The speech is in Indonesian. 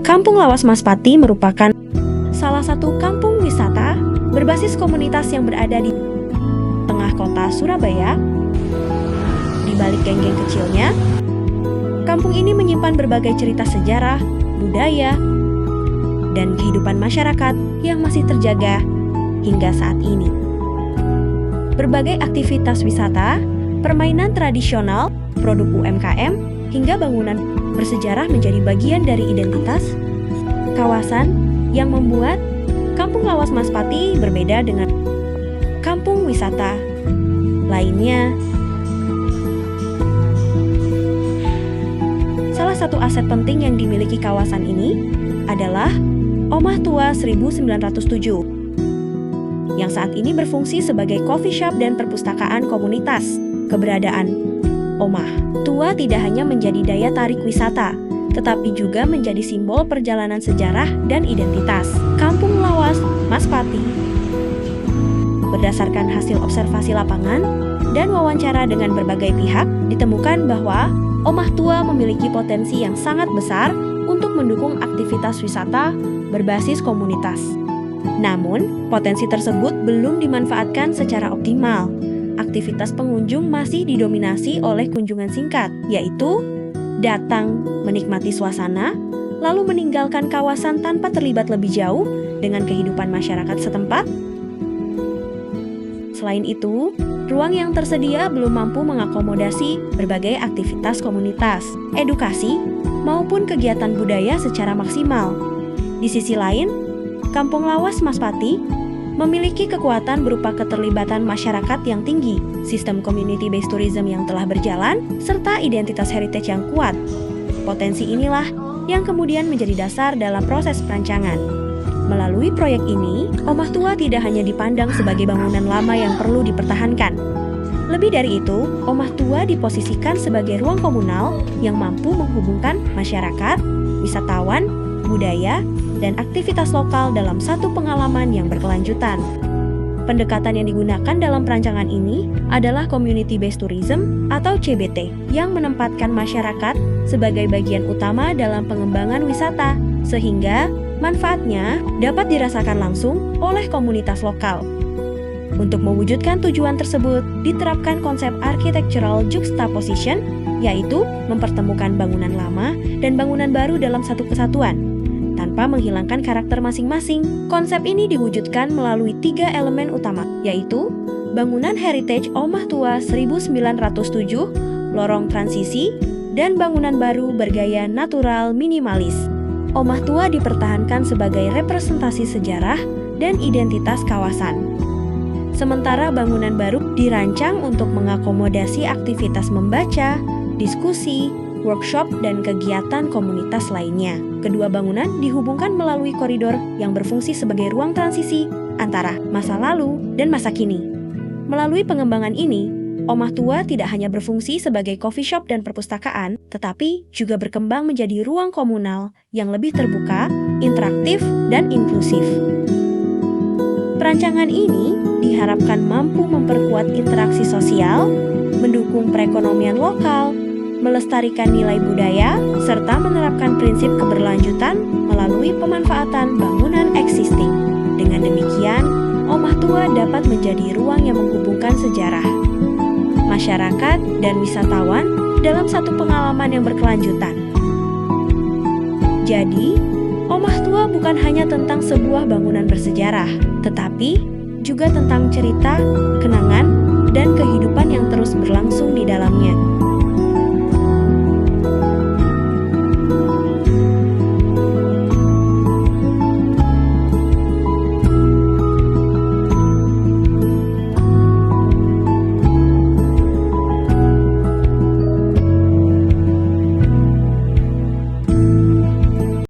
Kampung Lawas Maspati merupakan salah satu kampung wisata berbasis komunitas yang berada di tengah kota Surabaya. Di balik geng-geng kecilnya, kampung ini menyimpan berbagai cerita sejarah, budaya, dan kehidupan masyarakat yang masih terjaga hingga saat ini. Berbagai aktivitas wisata, permainan tradisional, produk UMKM, hingga bangunan bersejarah menjadi bagian dari identitas kawasan yang membuat Kampung Lawas Maspati berbeda dengan kampung wisata lainnya. Salah satu aset penting yang dimiliki kawasan ini adalah Omah Tua 1907 yang saat ini berfungsi sebagai coffee shop dan perpustakaan komunitas. Keberadaan Omah Tua tidak hanya menjadi daya tarik wisata, tetapi juga menjadi simbol perjalanan sejarah dan identitas Kampung Lawas Maspati. Berdasarkan hasil observasi lapangan dan wawancara dengan berbagai pihak, ditemukan bahwa Omah Tua memiliki potensi yang sangat besar untuk mendukung aktivitas wisata berbasis komunitas. Namun, potensi tersebut belum dimanfaatkan secara optimal. Aktivitas pengunjung masih didominasi oleh kunjungan singkat, yaitu datang, menikmati suasana, lalu meninggalkan kawasan tanpa terlibat lebih jauh dengan kehidupan masyarakat setempat. Selain itu, ruang yang tersedia belum mampu mengakomodasi berbagai aktivitas komunitas, edukasi, maupun kegiatan budaya secara maksimal. Di sisi lain, Kampung Lawas Maspati memiliki kekuatan berupa keterlibatan masyarakat yang tinggi, sistem community-based tourism yang telah berjalan, serta identitas heritage yang kuat. Potensi inilah yang kemudian menjadi dasar dalam proses perancangan. Melalui proyek ini, Omah Tua tidak hanya dipandang sebagai bangunan lama yang perlu dipertahankan. Lebih dari itu, Omah Tua diposisikan sebagai ruang komunal yang mampu menghubungkan masyarakat, wisatawan, budaya, dan aktivitas lokal dalam satu pengalaman yang berkelanjutan. Pendekatan yang digunakan dalam perancangan ini adalah Community-Based Tourism atau CBT yang menempatkan masyarakat sebagai bagian utama dalam pengembangan wisata, sehingga manfaatnya dapat dirasakan langsung oleh komunitas lokal. Untuk mewujudkan tujuan tersebut, diterapkan konsep architectural juxtaposition, yaitu mempertemukan bangunan lama dan bangunan baru dalam satu kesatuan, tanpa menghilangkan karakter masing-masing. Konsep ini diwujudkan melalui 3 elemen utama, yaitu bangunan heritage Omah Tua 1907, lorong transisi, dan bangunan baru bergaya natural minimalis. Omah Tua dipertahankan sebagai representasi sejarah dan identitas kawasan. Sementara bangunan baru dirancang untuk mengakomodasi aktivitas membaca, diskusi, workshop, dan kegiatan komunitas lainnya. Kedua bangunan dihubungkan melalui koridor yang berfungsi sebagai ruang transisi antara masa lalu dan masa kini. Melalui pengembangan ini, Omah Tua tidak hanya berfungsi sebagai coffee shop dan perpustakaan, tetapi juga berkembang menjadi ruang komunal yang lebih terbuka, interaktif, dan inklusif. Perancangan ini diharapkan mampu memperkuat interaksi sosial, mendukung perekonomian lokal, melestarikan nilai budaya, serta menerapkan prinsip keberlanjutan melalui pemanfaatan bangunan existing. Dengan demikian, Omah Tua dapat menjadi ruang yang menghubungkan sejarah, masyarakat, dan wisatawan dalam satu pengalaman yang berkelanjutan. Jadi, Omah Tua bukan hanya tentang sebuah bangunan bersejarah, tetapi juga tentang cerita, kenangan, dan kehidupan yang terus berlangsung di dalamnya.